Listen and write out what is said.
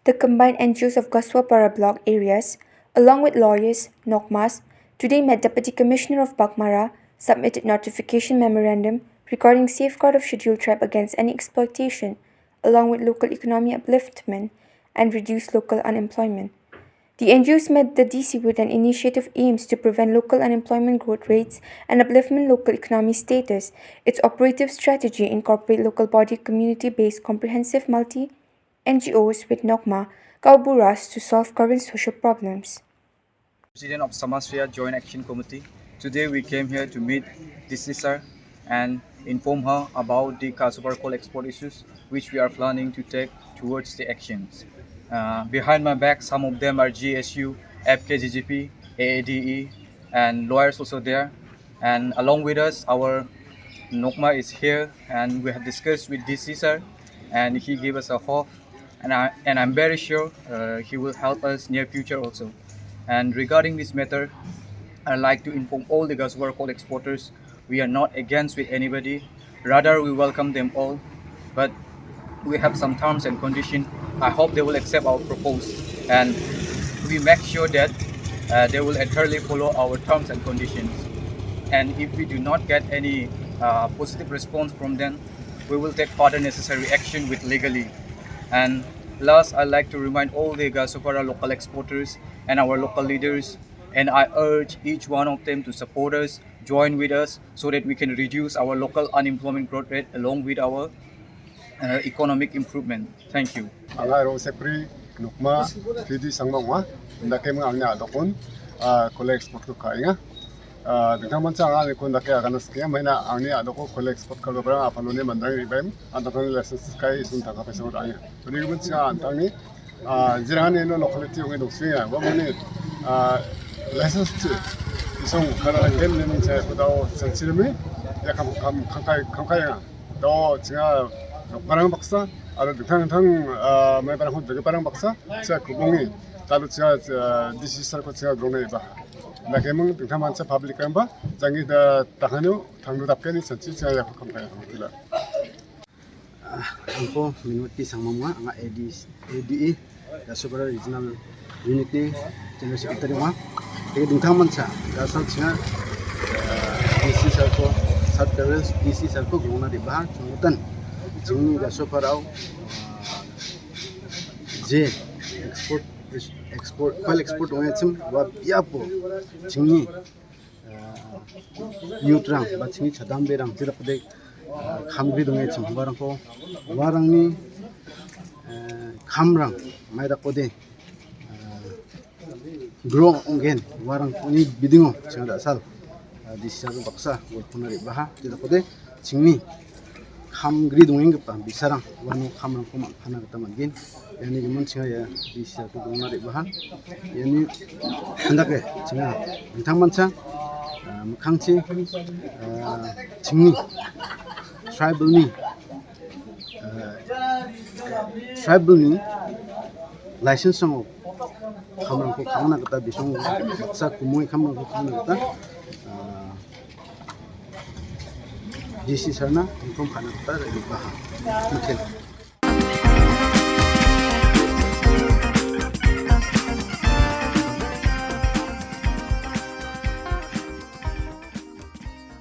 The combined NGOs of Gasuapara block areas, along with lawyers, Ngos, today met Deputy Commissioner of Bakmara, submitted notification memorandum regarding safeguard of scheduled tribe against any exploitation, along with local economy upliftment and reduce local unemployment. The NGOs met the DC with an initiative aims to prevent local unemployment growth rates and upliftment local economy status. Its operative strategy incorporate local body community-based comprehensive multi-NGOs with Nokma, Kauburas to solve current social problems. President of Samasriya Joint Action Committee. Today we came here to meet DC sir and inform her about the Gasuapara coal export issues which we are planning to take towards the actions. Behind my back, some of them are GSU, FKGGP, AADE, and lawyers also there. And along with us, our Nokma is here, and we have discussed with DC sir, and he gave us a hope, and I'm very sure he will help us near future also. And regarding this matter, I'd like to inform all the Gasuapara coal exporters, we are not against with anybody. Rather, we welcome them all. But we have some terms and conditions. I hope they will accept our proposal. And we make sure that they will entirely follow our terms and conditions. And if we do not get any positive response from them, we will take further necessary action with legally. And last, I'd like to remind all the Gasuapara local exporters and our local leaders, and I urge each one of them to support us, join with us, so that we can reduce our local unemployment growth rate along with our economic improvement. Thank you. Angaro sepri nukma fidi sangmangwa ndake mga angna adokon kole export ko kainga dengan manca angani ko ndake aganas kya maina angni adoko kole export ko bara apalone mandang ribem adokon license kai sun taka pesa ur aya tuni manca antangni jirani no locality ngi doksinga wa mani license isong kana gem lenin cha kodao sanchirmi yakam kamkai do jinga parang baksa ada tang mai parang hod parang baksa cha kubongi talu cha DC sar ko cha drone ba na kemung tang mancha public ba jangi da tahanu thangdu dapkeni sanchi cha yak kamkai hamkila angko minuti sangmamwa anga ADE Gasuapara regional unit ni general secretary ma e dingthang mancha gasal china DC sar ko sub terrace DC sar ko gona de ba chungutan jingni Gasuapara je export coal export ongechim wa biapo jingni yutrang ba jingni chadam berang jirapde khamgri dongechim warangko warangni khamrang maida kode grow ongen warang ni bidingo chada sal disa baksa wonari baha jida kode jingni khamgri dongeng pa bisarang wanu khamrang ko khana ta mangin yani gemon chinga ya disa ko dongari baha yani handake chinga bithang mancha mkhangchi jingni tribal ni license song khamrang ko khana kata bisong baksa kumoi khamrang ko khana kata GC sarna inform khana kata ba